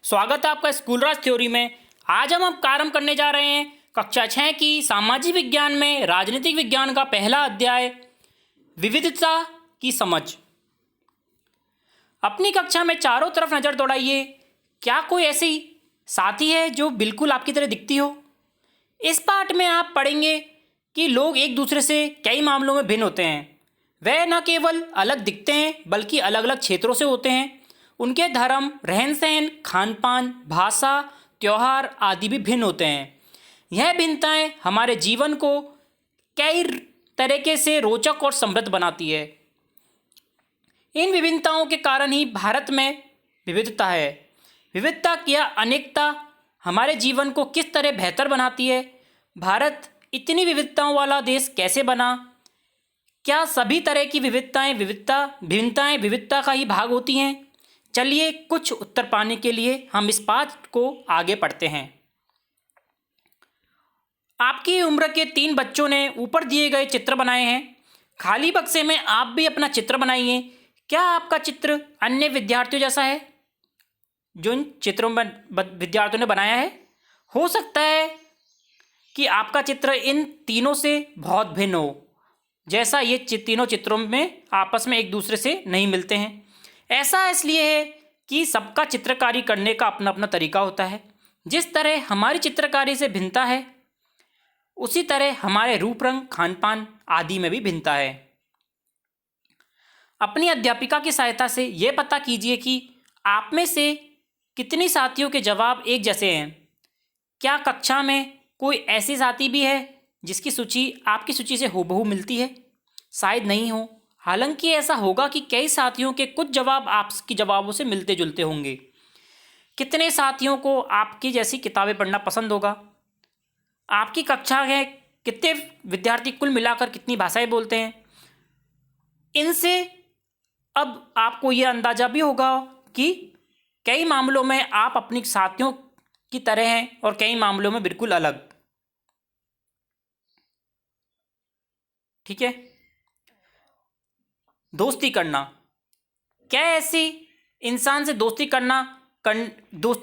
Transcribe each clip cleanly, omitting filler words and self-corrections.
स्वागत है आपका स्कूल राज थ्योरी में। आज हम प्रारंभ करने जा रहे हैं कक्षा 6 की सामाजिक विज्ञान में राजनीतिक विज्ञान का पहला अध्याय विविधता की समझ। अपनी कक्षा में चारों तरफ नज़र दौड़ाइए। क्या कोई ऐसी साथी है जो बिल्कुल आपकी तरह दिखती हो? इस पाठ में आप पढ़ेंगे कि लोग एक दूसरे से कई मामलों में भिन्न होते हैं। वह न केवल अलग दिखते हैं बल्कि अलग अलग क्षेत्रों से होते हैं। उनके धर्म, रहन सहन, खान पान, भाषा, त्यौहार आदि भी भिन्न होते हैं। यह भिन्नताएं हमारे जीवन को कई तरीके से रोचक और समृद्ध बनाती है। इन विभिन्नताओं के कारण ही भारत में विविधता है। विविधता या अनेकता हमारे जीवन को किस तरह बेहतर बनाती है? भारत इतनी विविधताओं वाला देश कैसे बना? क्या सभी तरह की भिन्नताएं विविधता का ही भाग होती हैं? चलिए कुछ उत्तर पाने के लिए हम इस पाठ को आगे पढ़ते हैं। आपकी उम्र के 3 बच्चों ने ऊपर दिए गए चित्र बनाए हैं। खाली बक्से में आप भी अपना चित्र बनाइए। क्या आपका चित्र अन्य विद्यार्थियों जैसा है जो इन चित्रों में विद्यार्थियों ने बनाया है? हो सकता है कि आपका चित्र इन तीनों से बहुत भिन्न हो, जैसा ये तीनों चित्रों में आपस में एक दूसरे से नहीं मिलते हैं। ऐसा इसलिए है कि सबका चित्रकारी करने का अपना अपना तरीका होता है। जिस तरह हमारी चित्रकारी से भिन्नता है, उसी तरह हमारे रूप रंग, खान पान आदि में भी भिन्नता है। अपनी अध्यापिका की सहायता से यह पता कीजिए कि आप में से कितनी साथियों के जवाब एक जैसे हैं। क्या कक्षा में कोई ऐसी साथी भी है जिसकी सूची आपकी सूची से हूबहू मिलती है? शायद नहीं हो। हालांकि ऐसा होगा कि कई साथियों के कुछ जवाब आपके जवाबों से मिलते जुलते होंगे। कितने साथियों को आपकी जैसी किताबें पढ़ना पसंद होगा? आपकी कक्षा में कितने विद्यार्थी कुल मिलाकर कितनी भाषाएं बोलते हैं? इनसे अब आपको यह अंदाजा भी होगा कि कई मामलों में आप अपनी साथियों की तरह हैं और कई मामलों में बिल्कुल अलग। ठीक है। दोस्ती करना। क्या ऐसी इंसान से दोस्ती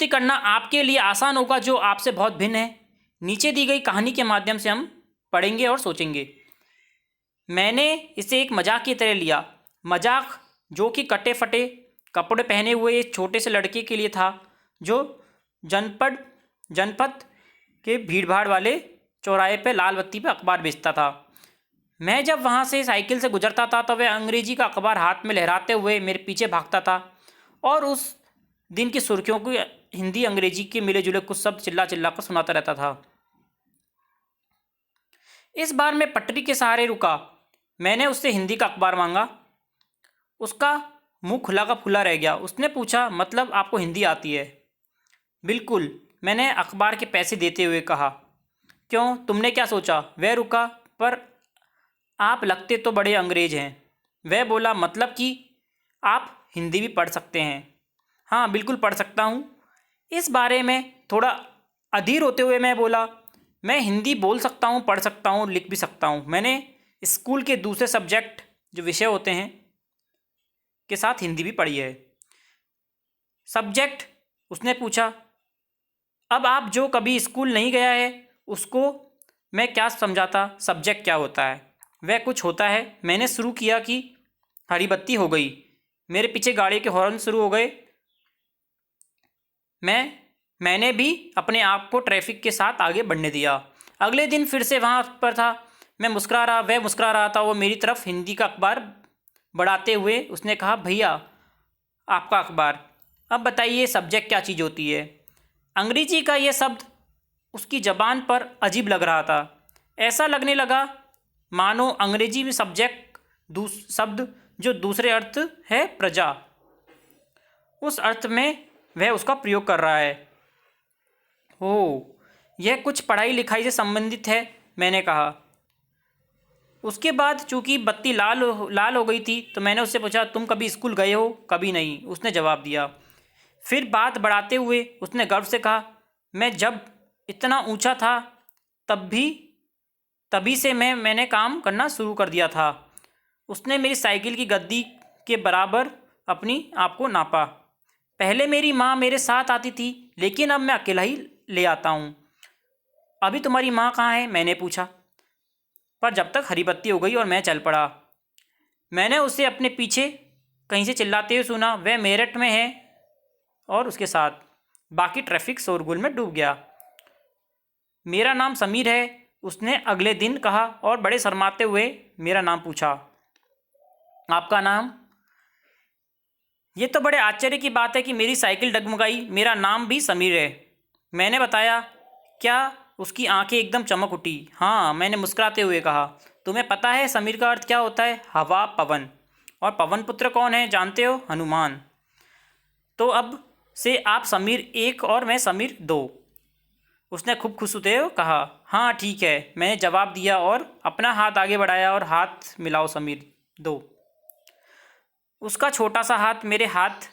करना आपके लिए आसान होगा जो आपसे बहुत भिन्न है? नीचे दी गई कहानी के माध्यम से हम पढ़ेंगे और सोचेंगे। मैंने इसे एक मजाक की तरह लिया। मजाक जो कि कटे फटे कपड़े पहने हुए एक छोटे से लड़के के लिए था जो जनपद के भीड़भाड़ वाले चौराहे पे लाल बत्ती पे अखबार बेचता था। मैं जब वहाँ से साइकिल से गुजरता था तो वह अंग्रेजी का अखबार हाथ में लहराते हुए मेरे पीछे भागता था और उस दिन की सुर्खियों को हिंदी अंग्रेजी के मिले जुले कुछ शब्द चिल्ला चिल्ला कर सुनाता रहता था। इस बार मैं पटरी के सहारे रुका। मैंने उससे हिंदी का अखबार मांगा। उसका मुंह खुला का खुला रह गया। उसने पूछा, मतलब आपको हिंदी आती है? बिल्कुल, मैंने अखबार के पैसे देते हुए कहा। क्यों, तुमने क्या सोचा? वह रुका। पर आप लगते तो बड़े अंग्रेज हैं। वह बोला, मतलब कि आप हिंदी भी पढ़ सकते हैं? हाँ, बिल्कुल पढ़ सकता हूँ। इस बारे में थोड़ा अधीर होते हुए मैं बोला, मैं हिंदी बोल सकता हूँ, पढ़ सकता हूँ, लिख भी सकता हूँ। मैंने स्कूल के दूसरे सब्जेक्ट जो विषय होते हैं के साथ हिंदी भी पढ़ी है। सब्जेक्ट? उसने पूछा। अब आप जो कभी स्कूल नहीं गया है उसको मैं क्या समझाता सब्जेक्ट क्या होता है? वह कुछ होता है। मैंने शुरू किया कि हरी बत्ती हो गई। मेरे पीछे गाड़ी के हॉर्न शुरू हो गए। मैंने भी अपने आप को ट्रैफिक के साथ आगे बढ़ने दिया। अगले दिन फिर से वहाँ पर था। मैं मुस्कुरा रहा, वह मुस्कुरा रहा था। वो मेरी तरफ हिंदी का अखबार बढ़ाते हुए उसने कहा, भैया आपका अखबार। अब बताइए सब्जेक्ट क्या चीज़ होती है? अंग्रेजी का यह शब्द उसकी ज़बान पर अजीब लग रहा था। ऐसा लगने लगा मानो अंग्रेजी में सब्जेक्ट शब्द जो दूसरे अर्थ है प्रजा, उस अर्थ में वह उसका प्रयोग कर रहा है। ओह, यह कुछ पढ़ाई लिखाई से संबंधित है, मैंने कहा। उसके बाद चूंकि बत्ती लाल हो गई थी तो मैंने उससे पूछा, तुम कभी स्कूल गए हो? कभी नहीं, उसने जवाब दिया। फिर बात बढ़ाते हुए उसने गर्व से कहा, मैं जब इतना ऊंचा था तभी से मैंने काम करना शुरू कर दिया था। उसने मेरी साइकिल की गद्दी के बराबर अपनी आप को नापा। पहले मेरी माँ मेरे साथ आती थी, लेकिन अब मैं अकेला ही ले आता हूँ। अभी तुम्हारी माँ कहाँ है? मैंने पूछा। पर जब तक हरी बत्ती हो गई और मैं चल पड़ा। मैंने उसे अपने पीछे कहीं से चिल्लाते हुए सुना, वह मेरठ में है। और उसके साथ बाकी ट्रैफिक शोरगुल में डूब गया। मेरा नाम समीर है, उसने अगले दिन कहा और बड़े शर्माते हुए मेरा नाम पूछा। आपका नाम? ये तो बड़े आश्चर्य की बात है कि मेरी साइकिल डगमगाई। मेरा नाम भी समीर है, मैंने बताया। क्या? उसकी आंखें एकदम चमक उठी। हाँ, मैंने मुस्कुराते हुए कहा। तुम्हें पता है समीर का अर्थ क्या होता है? हवा, पवन। और पवन पुत्र कौन है जानते हो? हनुमान। तो अब से आप समीर 1 और मैं समीर 2, उसने खूब खुश होते हुए कहा। हाँ ठीक है, मैंने जवाब दिया और अपना हाथ आगे बढ़ाया। और हाथ मिलाओ समीर 2। उसका छोटा सा हाथ मेरे हाथ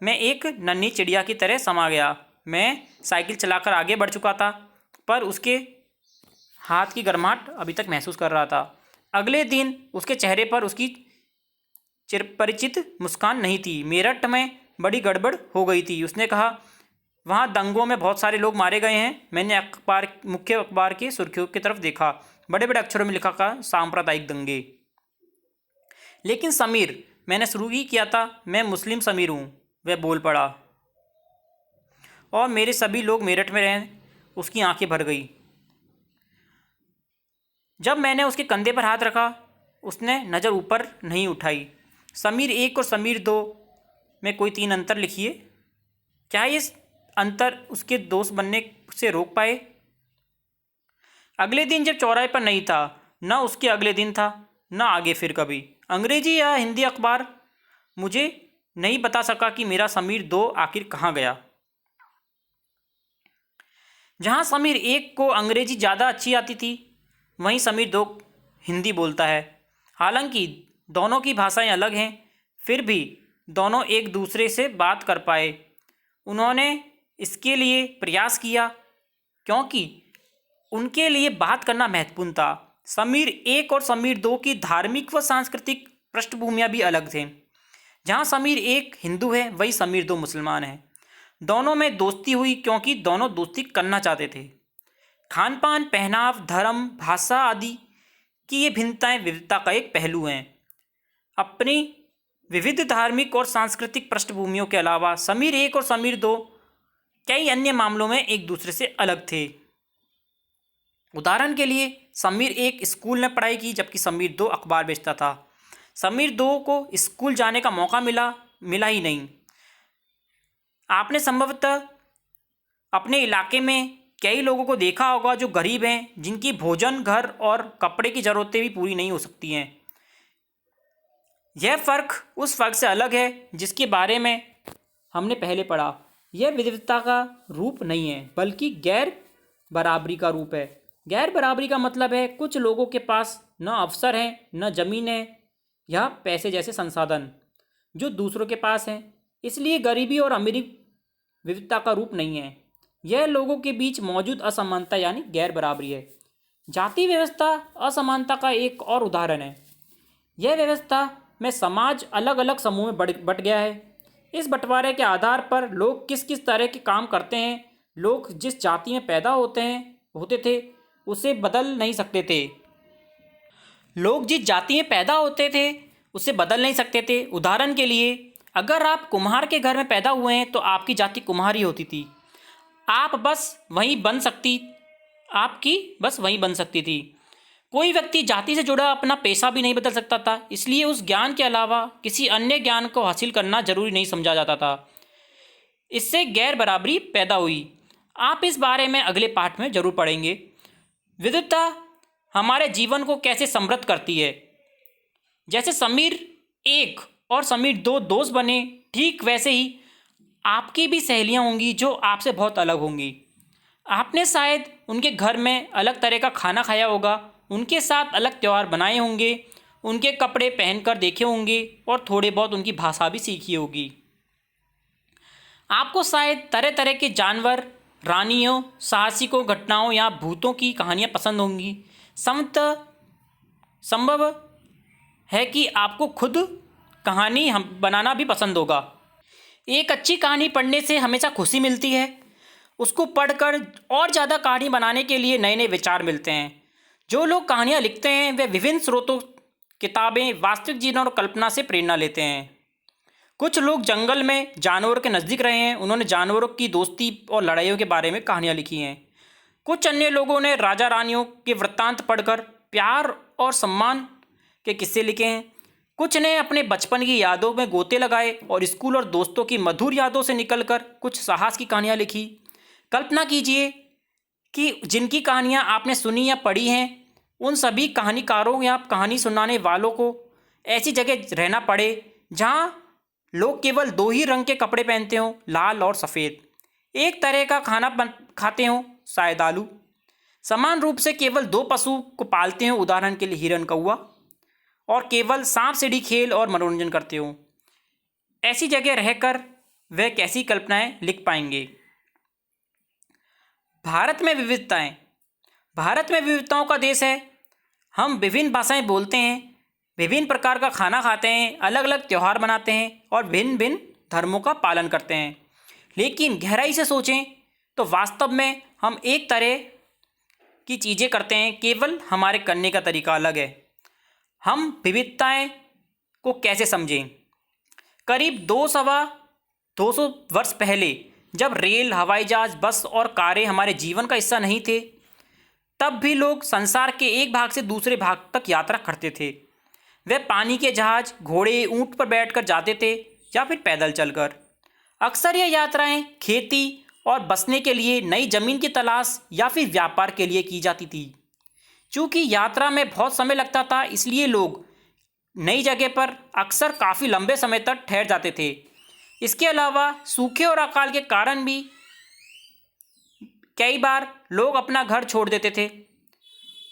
में एक नन्ही चिड़िया की तरह समा गया। मैं साइकिल चलाकर आगे बढ़ चुका था, पर उसके हाथ की गर्माहट अभी तक महसूस कर रहा था। अगले दिन उसके चेहरे पर उसकी चिरपरिचित मुस्कान नहीं थी। मेरठ में बड़ी गड़बड़ हो गई थी, उसने कहा। वहाँ दंगों में बहुत सारे लोग मारे गए हैं। मैंने मुख्य अखबार की सुर्खियों की तरफ देखा। बड़े बड़े अक्षरों में लिखा था, सांप्रदायिक दंगे। लेकिन समीर, मैंने शुरू ही किया था, मैं मुस्लिम समीर हूँ, वह बोल पड़ा। और मेरे सभी लोग मेरठ में रहें। उसकी आंखें भर गई। जब मैंने उसके कंधे पर हाथ रखा, उसने नज़र ऊपर नहीं उठाई। समीर 1 और समीर 2 में कोई 3 अंतर लिखिए। क्या ये अंतर उसके दोस्त बनने से रोक पाए? अगले दिन जब चौराहे पर नहीं था, न उसके अगले दिन था, न आगे फिर कभी, अंग्रेजी या हिंदी अखबार मुझे नहीं बता सका कि मेरा समीर 2 आखिर कहाँ गया। जहाँ समीर 1 को अंग्रेजी ज़्यादा अच्छी आती थी, वहीं समीर 2 हिंदी बोलता है। हालांकि दोनों की भाषाएं अलग हैं, फिर भी दोनों एक दूसरे से बात कर पाए। उन्होंने इसके लिए प्रयास किया, क्योंकि उनके लिए बात करना महत्वपूर्ण था। समीर 1 और समीर 2 की धार्मिक व सांस्कृतिक पृष्ठभूमियाँ भी अलग थे। जहाँ समीर 1 हिंदू है, वही समीर 2 मुसलमान है। दोनों में दोस्ती हुई क्योंकि दोनों दोस्ती करना चाहते थे। खान पान, पहनाव, धर्म, भाषा आदि की ये भिन्नताएं विविधता का एक पहलू हैं। अपनी विविध धार्मिक और सांस्कृतिक पृष्ठभूमियों के अलावा समीर 1 और समीर 2 कई अन्य मामलों में एक दूसरे से अलग थे। उदाहरण के लिए समीर 1 स्कूल में पढ़ाई की, जबकि समीर 2 अखबार बेचता था। समीर 2 को स्कूल जाने का मौका मिला ही नहीं। आपने संभवतः अपने इलाके में कई लोगों को देखा होगा जो गरीब हैं, जिनकी भोजन, घर और कपड़े की ज़रूरतें भी पूरी नहीं हो सकती हैं। यह फ़र्क उस फ़र्क से अलग है जिसके बारे में हमने पहले पढ़ा। यह विविधता का रूप नहीं है, बल्कि गैर बराबरी का रूप है। गैर बराबरी का मतलब है कुछ लोगों के पास न अवसर हैं, न ज़मीन है या पैसे जैसे संसाधन जो दूसरों के पास हैं। इसलिए गरीबी और अमीरी विविधता का रूप नहीं है, यह लोगों के बीच मौजूद असमानता यानी गैर बराबरी है। जाति व्यवस्था असमानता का एक और उदाहरण है। यह व्यवस्था में समाज अलग अलग समूह में बट गया है। इस बंटवारे के आधार पर लोग किस किस तरह के काम करते हैं, लोग जिस जाति में पैदा होते थे उसे बदल नहीं सकते थे। लोग जिस जाति में पैदा होते थे उसे बदल नहीं सकते थे। उदाहरण के लिए, अगर आप कुम्हार के घर में पैदा हुए हैं तो आपकी जाति कुम्हार ही होती थी। आपकी बस वहीं बन सकती थी। कोई व्यक्ति जाति से जुड़ा अपना पेशा भी नहीं बदल सकता था, इसलिए उस ज्ञान के अलावा किसी अन्य ज्ञान को हासिल करना जरूरी नहीं समझा जाता था। इससे गैर बराबरी पैदा हुई। आप इस बारे में अगले पाठ में जरूर पढ़ेंगे। विविधता हमारे जीवन को कैसे समृद्ध करती है। जैसे समीर 1 और समीर 2 दोस्त बने, ठीक वैसे ही आपकी भी सहेलियां होंगी जो आपसे बहुत अलग होंगी। आपने शायद उनके घर में अलग तरह का खाना खाया होगा, उनके साथ अलग त्यौहार बनाए होंगे, उनके कपड़े पहनकर देखे होंगे और थोड़े बहुत उनकी भाषा भी सीखी होगी। आपको शायद तरह तरह के जानवर, रानियों, साहसिकों, घटनाओं या भूतों की कहानियाँ पसंद होंगी। संभव है कि आपको खुद कहानी बनाना भी पसंद होगा। एक अच्छी कहानी पढ़ने से हमेशा खुशी मिलती है। उसको पढ़कर और ज़्यादा कहानी बनाने के लिए नए नए विचार मिलते हैं। जो लोग कहानियाँ लिखते हैं वे विभिन्न स्रोतों, किताबें, वास्तविक जीवन और कल्पना से प्रेरणा लेते हैं। कुछ लोग जंगल में जानवरों के नज़दीक रहे हैं, उन्होंने जानवरों की दोस्ती और लड़ाइयों के बारे में कहानियाँ लिखी हैं। कुछ अन्य लोगों ने राजा रानियों के वृत्तांत पढ़कर प्यार और सम्मान के किस्से लिखे हैं। कुछ ने अपने बचपन की यादों में गोते लगाए और स्कूल और दोस्तों की मधुर यादों से निकलकर कुछ साहस की कहानियाँ लिखी। कल्पना कीजिए कि जिनकी कहानियाँ आपने सुनी या पढ़ी हैं, उन सभी कहानीकारों या कहानी सुनाने वालों को ऐसी जगह रहना पड़े जहाँ लोग केवल दो ही रंग के कपड़े पहनते हों, लाल और सफ़ेद। एक तरह का खाना खाते हों, शायद आलू। समान रूप से केवल दो पशु को पालते हों, उदाहरण के लिए हिरन, कौवा। और केवल सांप सीढ़ी खेल और मनोरंजन करते हों। ऐसी जगह रहकर वह कैसी कल्पनाएं लिख पाएंगे। भारत में विविधताएं। भारत में विविधताओं का देश है। हम विभिन्न भाषाएं बोलते हैं, विभिन्न प्रकार का खाना खाते हैं, अलग अलग त्यौहार मनाते हैं और भिन्न भिन्न धर्मों का पालन करते हैं। लेकिन गहराई से सोचें तो वास्तव में हम एक तरह की चीज़ें करते हैं, केवल हमारे करने का तरीका अलग है। हम विविधताएं को कैसे समझें? करीब 200 वर्ष पहले, जब रेल, हवाई जहाज, बस और कारें हमारे जीवन का हिस्सा नहीं थे, तब भी लोग संसार के एक भाग से दूसरे भाग तक यात्रा करते थे। वे पानी के जहाज, घोड़े, ऊंट पर बैठकर जाते थे या फिर पैदल चलकर। अक्सर यह यात्राएं खेती और बसने के लिए, नई जमीन की तलाश या फिर व्यापार के लिए की जाती थी। चूँकि यात्रा में बहुत समय लगता था, इसलिए लोग नई जगह पर अक्सर काफ़ी लंबे समय तक ठहर जाते थे। इसके अलावा सूखे और अकाल के कारण भी कई बार लोग अपना घर छोड़ देते थे।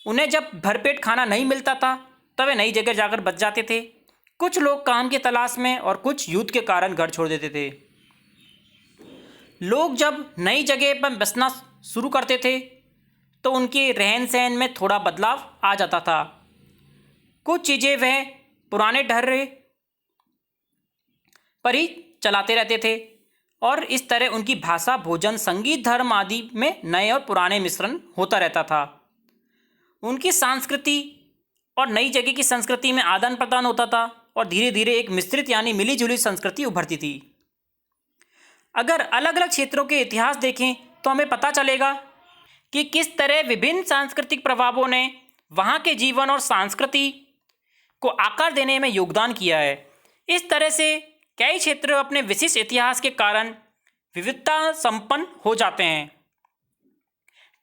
उन्हें जब भरपेट खाना नहीं मिलता था तब वे नई जगह जाकर बच जाते थे। कुछ लोग काम की तलाश में और कुछ युद्ध के कारण घर छोड़ देते थे। लोग जब नई जगह पर बसना शुरू करते थे तो उनके रहन सहन में थोड़ा बदलाव आ जाता था। कुछ चीज़ें वह पुराने ढर्रे पर ही चलाते रहते थे और इस तरह उनकी भाषा, भोजन, संगीत, धर्म आदि में नए और पुराने मिश्रण होता रहता था। उनकी संस्कृति और नई जगह की संस्कृति में आदान प्रदान होता था और धीरे धीरे एक मिश्रित यानी मिली जुली संस्कृति उभरती थी। अगर अलग अलग क्षेत्रों के इतिहास देखें तो हमें पता चलेगा कि किस तरह विभिन्न सांस्कृतिक प्रभावों ने वहाँ के जीवन और संस्कृति को आकार देने में योगदान किया है। इस तरह से कई क्षेत्र अपने विशिष्ट इतिहास के कारण विविधता संपन्न हो जाते हैं।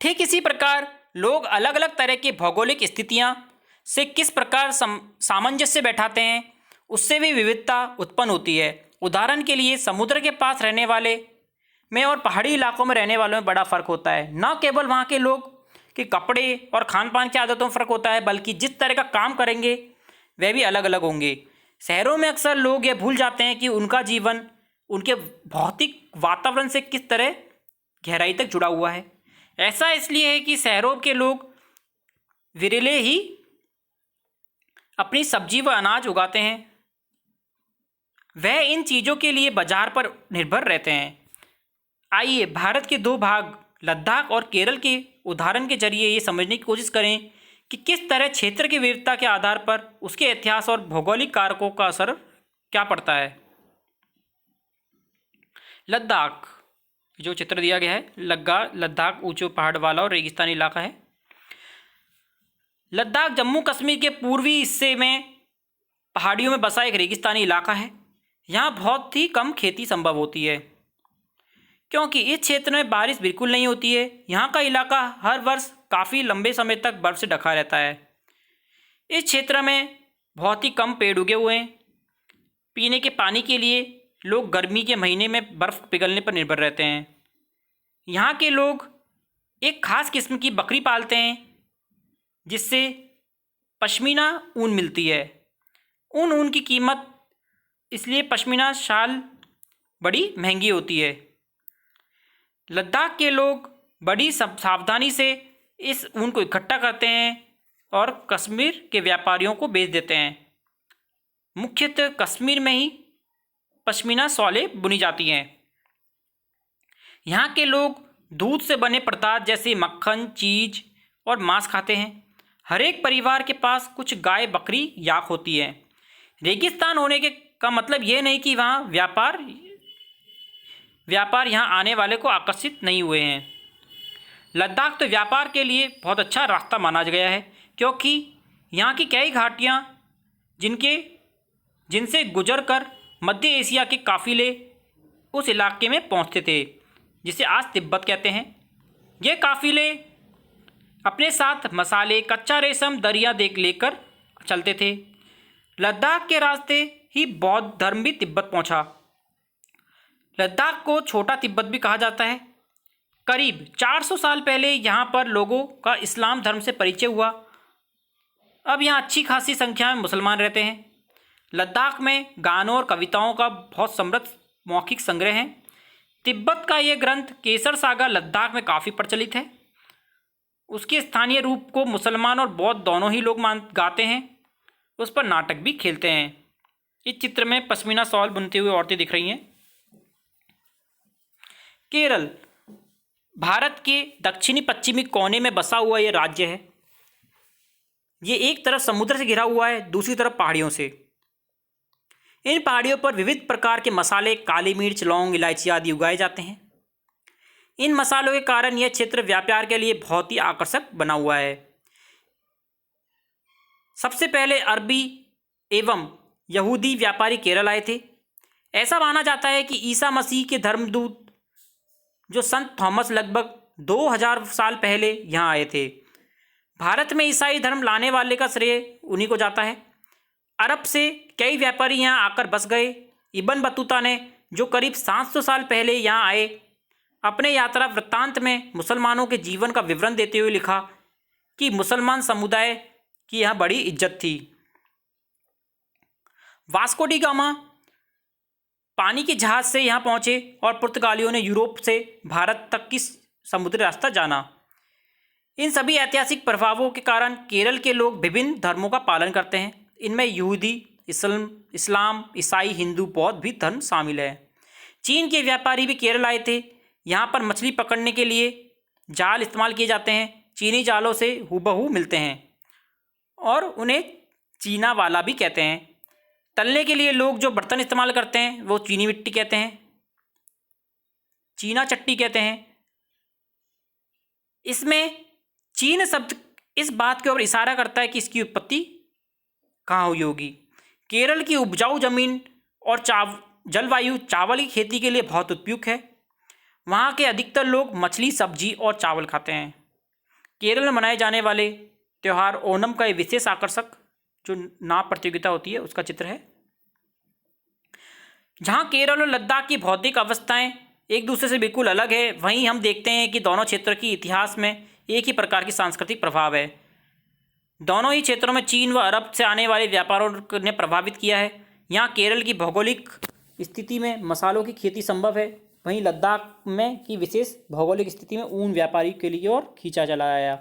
ठीक इसी प्रकार लोग अलग अलग तरह की भौगोलिक स्थितियाँ से किस प्रकार सामंजस्य बैठाते हैं, उससे भी विविधता उत्पन्न होती है। उदाहरण के लिए समुद्र के पास रहने वाले में और पहाड़ी इलाकों में रहने वालों में बड़ा फ़र्क होता है। न केवल वहाँ के लोग के कपड़े और खान पान की आदतों में फ़र्क होता है, बल्कि जिस तरह का काम करेंगे वह भी अलग अलग होंगे। शहरों में अक्सर लोग ये भूल जाते हैं कि उनका जीवन उनके भौतिक वातावरण से किस तरह गहराई तक जुड़ा हुआ है। ऐसा इसलिए है कि शहरों के लोग विरले ही अपनी सब्जी व अनाज उगाते हैं। वह इन चीज़ों के लिए बाजार पर निर्भर रहते हैं। आइए भारत के दो भाग, लद्दाख और केरल के उदाहरण के जरिए ये समझने की कोशिश करें कि किस तरह क्षेत्र की विविधता के आधार पर उसके इतिहास और भौगोलिक कारकों का असर क्या पड़ता है। लद्दाख, जो चित्र दिया गया है, लद्दाख ऊंचे पहाड़ वाला और रेगिस्तानी इलाका है। लद्दाख जम्मू कश्मीर के पूर्वी हिस्से में पहाड़ियों में बसा एक रेगिस्तानी इलाका है। यहाँ बहुत ही कम खेती संभव होती है क्योंकि इस क्षेत्र में बारिश बिल्कुल नहीं होती है। यहाँ का इलाका हर वर्ष काफ़ी लंबे समय तक बर्फ़ से ढका रहता है। इस क्षेत्र में बहुत ही कम पेड़ उगे हुए हैं। पीने के पानी के लिए लोग गर्मी के महीने में बर्फ़ पिघलने पर निर्भर रहते हैं। यहाँ के लोग एक ख़ास किस्म की बकरी पालते हैं जिससे पश्मीना ऊन मिलती है। ऊन की कीमत, इसलिए पश्मीना शाल बड़ी महंगी होती है। लद्दाख के लोग बड़ी सावधानी से इस ऊन को इकट्ठा करते हैं और कश्मीर के व्यापारियों को बेच देते हैं। मुख्यतः कश्मीर में ही पश्मीना शॉलें बुनी जाती हैं। यहाँ के लोग दूध से बने पदार्थ जैसे मक्खन, चीज और मांस खाते हैं। हर एक परिवार के पास कुछ गाय, बकरी, याक होती है। रेगिस्तान होने के का मतलब यह नहीं कि वहाँ व्यापार यहाँ आने वाले को आकर्षित नहीं हुए हैं। लद्दाख तो व्यापार के लिए बहुत अच्छा रास्ता माना गया है, क्योंकि यहाँ की कई घाटियाँ जिनसे गुजरकर मध्य एशिया के काफ़िले उस इलाके में पहुँचते थे, जिसे आज तिब्बत कहते हैं। ये काफ़िले अपने साथ मसाले, कच्चा रेशम, दरिया लेकर चलते थे। लद्दाख के रास्ते ही बौद्ध धर्म भी तिब्बत पहुँचा। लद्दाख को छोटा तिब्बत भी कहा जाता है। करीब 400 साल पहले यहाँ पर लोगों का इस्लाम धर्म से परिचय हुआ। अब यहाँ अच्छी खासी संख्या में मुसलमान रहते हैं। लद्दाख में गानों और कविताओं का बहुत समृद्ध मौखिक संग्रह है। तिब्बत का ये ग्रंथ केसर सागर लद्दाख में काफ़ी प्रचलित है। उसके स्थानीय रूप को मुसलमान और बौद्ध दोनों ही लोग गाते हैं। उस पर नाटक भी खेलते हैं। इस चित्र में पश्मीना शॉल बुनती हुई औरतें दिख रही हैं। केरल भारत के दक्षिणी पश्चिमी कोने में बसा हुआ ये राज्य है। ये एक तरफ समुद्र से घिरा हुआ है, दूसरी तरफ पहाड़ियों से। इन पहाड़ियों पर विविध प्रकार के मसाले, काली मिर्च, लौंग, इलायची आदि उगाए जाते हैं। इन मसालों के कारण यह क्षेत्र व्यापार के लिए बहुत ही आकर्षक बना हुआ है। सबसे पहले अरबी एवं यहूदी व्यापारी केरल आए थे। ऐसा माना जाता है कि ईसा मसीह के धर्मदूत जो संत थॉमस लगभग 2000 साल पहले यहाँ आए थे। भारत में ईसाई धर्म लाने वाले का श्रेय उन्हीं को जाता है। अरब से कई व्यापारी यहाँ आकर बस गए। इब्न बतूता ने, जो करीब 700 साल पहले यहाँ आए, अपने यात्रा वृत्तांत में मुसलमानों के जीवन का विवरण देते हुए लिखा कि मुसलमान समुदाय की यहाँ बड़ी इज्जत थी। वास्को डी गामा पानी के जहाज से यहाँ पहुँचे और पुर्तगालियों ने यूरोप से भारत तक की समुद्री रास्ता जाना। इन सभी ऐतिहासिक प्रभावों के कारण केरल के लोग विभिन्न धर्मों का पालन करते हैं। इनमें यहूदी, इस्लाम, ईसाई, हिंदू, बौद्ध भी धर्म शामिल है। चीन के व्यापारी भी केरल आए थे। यहाँ पर मछली पकड़ने के लिए जाल इस्तेमाल किए जाते हैं। चीनी जालों से हूबहू मिलते हैं और उन्हें चीना वाला भी कहते हैं। तलने के लिए लोग जो बर्तन इस्तेमाल करते हैं वो चीनी मिट्टी कहते हैं, चीना चट्टी कहते हैं। इसमें चीन शब्द इस बात की ओर इशारा करता है कि इसकी उत्पत्ति कहाँ हुई होगी। केरल की उपजाऊ जमीन और जलवायु चावल की खेती के लिए बहुत उपयुक्त है। वहाँ के अधिकतर लोग मछली, सब्जी और चावल खाते हैं। केरल में मनाए जाने वाले त्यौहार ओणम का एक विशेष आकर्षक जो नाव प्रतियोगिता होती है उसका चित्र है। जहाँ केरल और लद्दाख की भौतिक अवस्थाएं एक दूसरे से बिल्कुल अलग है, वहीं हम देखते हैं कि दोनों क्षेत्रों की इतिहास में एक ही प्रकार की सांस्कृतिक प्रभाव है। दोनों ही क्षेत्रों में चीन व अरब से आने वाले व्यापारों ने प्रभावित किया है। यहाँ केरल की भौगोलिक स्थिति में मसालों की खेती संभव है, वहीं लद्दाख में की विशेष भौगोलिक स्थिति में ऊन व्यापारी के लिए और खींचा चला आया।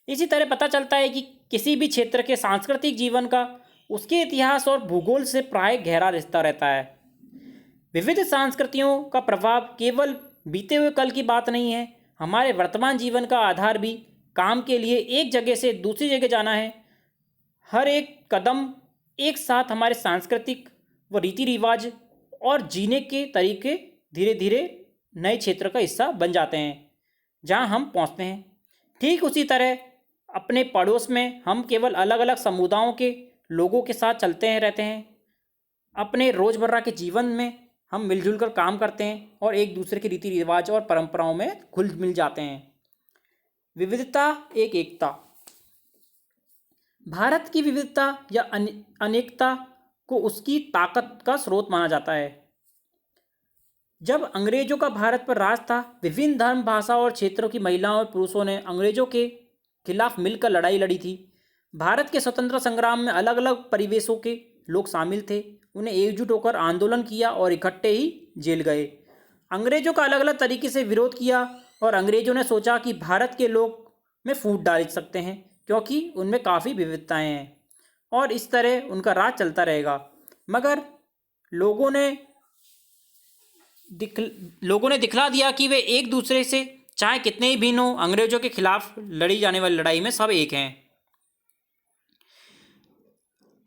इसी तरह पता चलता है कि किसी भी क्षेत्र के सांस्कृतिक जीवन का उसके इतिहास और भूगोल से प्राय गहरा रिश्ता रहता है। विविध संस्कृतियों का प्रभाव केवल बीते हुए कल की बात नहीं है, हमारे वर्तमान जीवन का आधार भी काम के लिए एक जगह से दूसरी जगह जाना है। हर एक कदम एक साथ हमारे सांस्कृतिक व रीति रिवाज और जीने के तरीके धीरे धीरे नए क्षेत्र का हिस्सा बन जाते हैं जहां हम पहुंचते हैं। ठीक उसी तरह अपने पड़ोस में हम केवल अलग अलग समुदायों के लोगों के साथ चलते हैं रहते हैं। अपने रोज़मर्रा के जीवन में हम मिलजुल कर काम करते हैं और एक दूसरे के रीति रिवाज और परंपराओं में घुल मिल जाते हैं। विविधता एक एकता। भारत की विविधता या अनेकता को उसकी ताकत का स्रोत माना जाता है। जब अंग्रेजों का भारत पर राज था, विभिन्न धर्म, भाषा और क्षेत्रों की महिलाओं और पुरुषों ने अंग्रेजों के खिलाफ मिलकर लड़ाई लड़ी थी। भारत के स्वतंत्रता संग्राम में अलग अलग परिवेशों के लोग शामिल थे। उन्हें एकजुट होकर आंदोलन किया और इकट्ठे ही जेल गए। अंग्रेजों का अलग अलग तरीके से विरोध किया और अंग्रेजों ने सोचा कि भारत के लोग में फूट डाल सकते हैं क्योंकि उनमें काफ़ी विविधताएं हैं और इस तरह उनका राज चलता रहेगा। मगर लोगों ने लोगों ने दिखला दिया कि वे एक दूसरे से चाहे कितने ही भिन्न हो, अंग्रेजों के खिलाफ लड़ी जाने वाली लड़ाई में सब एक हैं।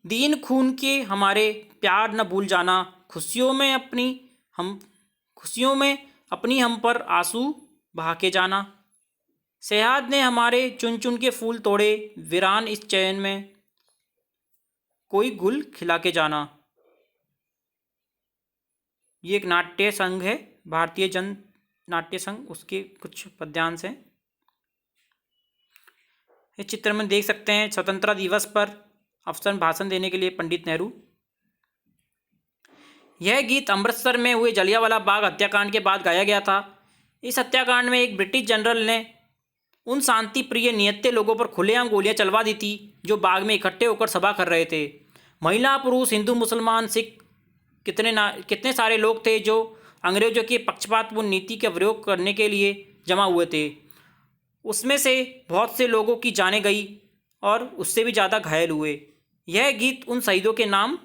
दीन खून के हमारे प्यार न भूल जाना, खुशियों में अपनी हम पर आंसू बहा के जाना। सयाद ने हमारे चुन चुन के फूल तोड़े, वीरान इस चैन में कोई गुल खिला के जाना। ये एक नाट्य संघ है, भारतीय जन नाट्य संघ, उसके कुछ पद्यांश हैं। इस चित्र में देख सकते हैं स्वतंत्रता दिवस पर अफसर भाषण देने के लिए पंडित नेहरू। यह गीत अमृतसर में हुए जलियांवाला बाग हत्याकांड के बाद गाया गया था। इस हत्याकांड में एक ब्रिटिश जनरल ने उन शांति प्रिय निहत्थे लोगों पर खुलेआम गोलियां चलवा दी थी जो बाग में इकट्ठे होकर सभा कर रहे थे। महिला, पुरुष, हिंदू, मुसलमान, सिख, कितने सारे लोग थे जो अंग्रेजों की पक्षपातपूर्ण नीति का विरोध करने के लिए जमा हुए थे। उसमें से बहुत से लोगों की जानें गई और उससे भी ज़्यादा घायल हुए। यह गीत उन शहीदों के नाम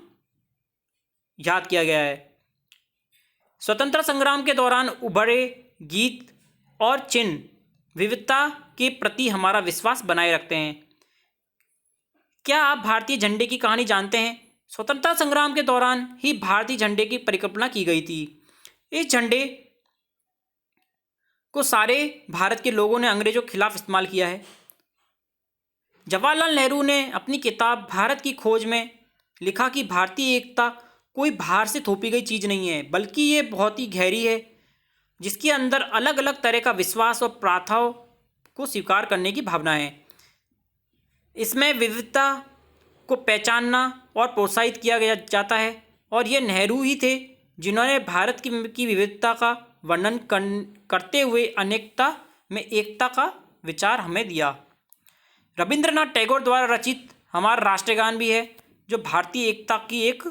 याद किया गया है। स्वतंत्रता संग्राम के दौरान उभरे गीत और चिन्ह विविधता के प्रति हमारा विश्वास बनाए रखते हैं। क्या आप भारतीय झंडे की कहानी जानते हैं? स्वतंत्रता संग्राम के दौरान ही भारतीय झंडे की परिकल्पना की गई थी। इस झंडे को सारे भारत के लोगों ने अंग्रेजों के खिलाफ इस्तेमाल किया है। जवाहरलाल नेहरू ने अपनी किताब भारत की खोज में लिखा कि भारतीय एकता कोई बाहर से थोपी गई चीज़ नहीं है, बल्कि ये बहुत ही गहरी है, जिसके अंदर अलग अलग तरह का विश्वास और प्रथाओं को स्वीकार करने की भावना है। इसमें विविधता को पहचानना और प्रोत्साहित किया गया जाता है, और ये नेहरू ही थे जिन्होंने भारत की विविधता का वर्णन करते हुए अनेकता में एकता का विचार हमें दिया। रविंद्रनाथ टैगोर द्वारा रचित हमारा राष्ट्रगान भी है, जो भारतीय एकता की एक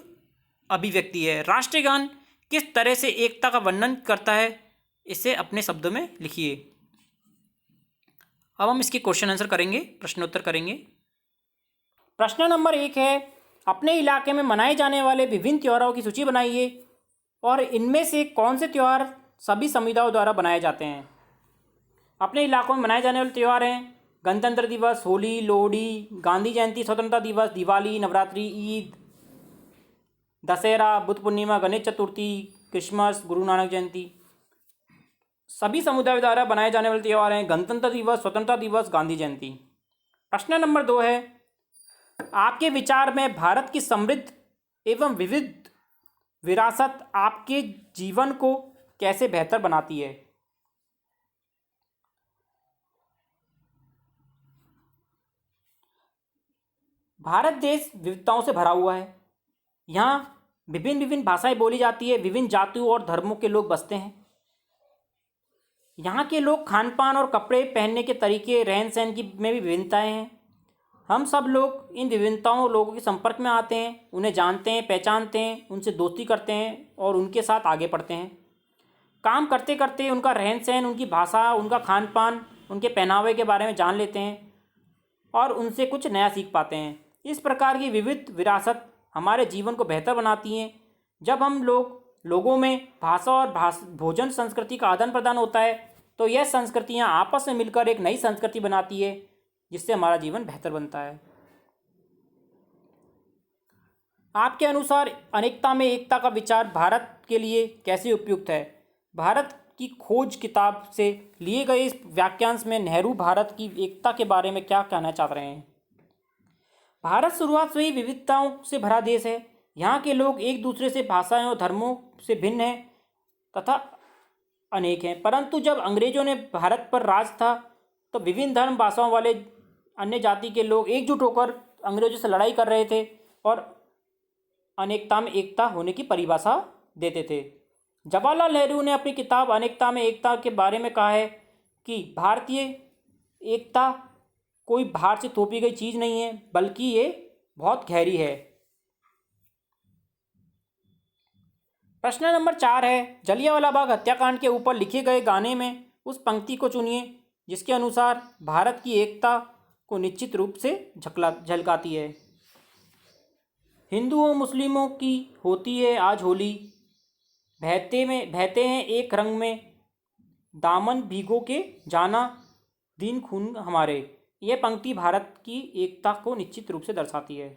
अभिव्यक्ति है। राष्ट्रगान किस तरह से एकता का वर्णन करता है, इसे अपने शब्दों में लिखिए। अब हम इसके क्वेश्चन आंसर करेंगे, प्रश्नोत्तर करेंगे। प्रश्न नंबर 1 है, अपने इलाके में मनाए जाने वाले विभिन्न त्योहारों की सूची बनाइए और इनमें से कौन से त्यौहार सभी समुदायों द्वारा बनाए जाते हैं। अपने इलाकों में मनाए जाने वाले त्यौहार हैं गणतंत्र दिवस, होली, लोहड़ी, गांधी जयंती, स्वतंत्रता दिवस, दिवाली, नवरात्रि, ईद, दशहरा, बुद्ध पूर्णिमा, गणेश चतुर्थी, क्रिसमस, गुरु नानक जयंती। सभी समुदायों द्वारा बनाए जाने वाले त्यौहार हैं गणतंत्र दिवस, स्वतंत्रता दिवस, गांधी जयंती। प्रश्न नंबर 2 है, आपके विचार में भारत की समृद्ध एवं विविध विरासत आपके जीवन को कैसे बेहतर बनाती है। भारत देश विविधताओं से भरा हुआ है। यहाँ विभिन्न विभिन्न भाषाएं बोली जाती है, विभिन्न जातियों और धर्मों के लोग बसते हैं। यहाँ के लोग खान पान और कपड़े पहनने के तरीके, रहन सहन की में भी विभिन्नताएं हैं। हम सब लोग इन विभिन्नताओं लोगों के संपर्क में आते हैं, उन्हें जानते हैं, पहचानते हैं, उनसे दोस्ती करते हैं और उनके साथ आगे बढ़ते हैं। काम करते करते उनका रहन सहन, उनकी भाषा, उनका खान पान, उनके पहनावे के बारे में जान लेते हैं और उनसे कुछ नया सीख पाते हैं। इस प्रकार की विविध विरासत हमारे जीवन को बेहतर बनाती हैं। जब हम लोगों में भाषा और भोजन संस्कृति का आदान प्रदान होता है तो यह संस्कृतियाँ आपस में मिलकर एक नई संस्कृति बनाती है, जिससे हमारा जीवन बेहतर बनता है। आपके अनुसार अनेकता में एकता का विचार भारत के लिए कैसे उपयुक्त है। भारत की खोज किताब से लिए गए इस वाक्यांश में नेहरू भारत की एकता के बारे में क्या कहना चाह रहे हैं। भारत शुरुआत से ही विविधताओं से भरा देश है। यहाँ के लोग एक दूसरे से भाषाएं और धर्मों से भिन्न हैं तथा अनेक हैं, परंतु जब अंग्रेजों ने भारत पर राज था तो विभिन्न धर्म भाषाओं वाले अन्य जाति के लोग एकजुट होकर अंग्रेजों से लड़ाई कर रहे थे और अनेकता में एकता होने की परिभाषा देते थे। जवाहरलाल नेहरू ने अपनी किताब अनेकता में एकता के बारे में कहा है कि भारतीय एकता कोई बाहर से थोपी गई चीज़ नहीं है, बल्कि ये बहुत गहरी है। प्रश्न नंबर 4 है, जलियांवाला बाग हत्याकांड के ऊपर लिखे गए गाने में उस पंक्ति को चुनिए जिसके अनुसार भारत की एकता को निश्चित रूप से झलकाती है। हिंदुओं मुस्लिमों की होती है आज होली, बहते हैं एक रंग में, दामन भीगो के जाना दिन खून हमारे। यह पंक्ति भारत की एकता को निश्चित रूप से दर्शाती है।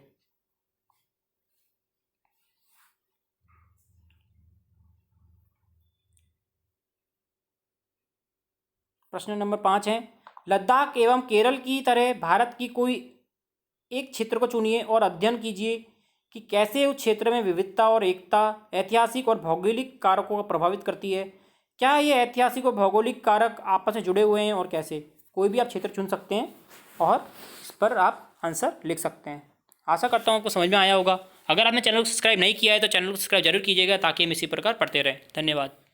प्रश्न नंबर 5 है, लद्दाख एवं केरल की तरह भारत की कोई एक क्षेत्र को चुनिए और अध्ययन कीजिए कि कैसे उस क्षेत्र में विविधता और एकता ऐतिहासिक और भौगोलिक कारकों को प्रभावित करती है। क्या ये ऐतिहासिक और भौगोलिक कारक आपस में जुड़े हुए हैं और कैसे। कोई भी आप क्षेत्र चुन सकते हैं और इस पर आप आंसर लिख सकते हैं। आशा करता हूँ आपको समझ में आया होगा। अगर आपने चैनल को सब्सक्राइब नहीं किया है तो चैनल को सब्सक्राइब जरूर कीजिएगा ताकि हम इसी प्रकार पढ़ते रहें। धन्यवाद।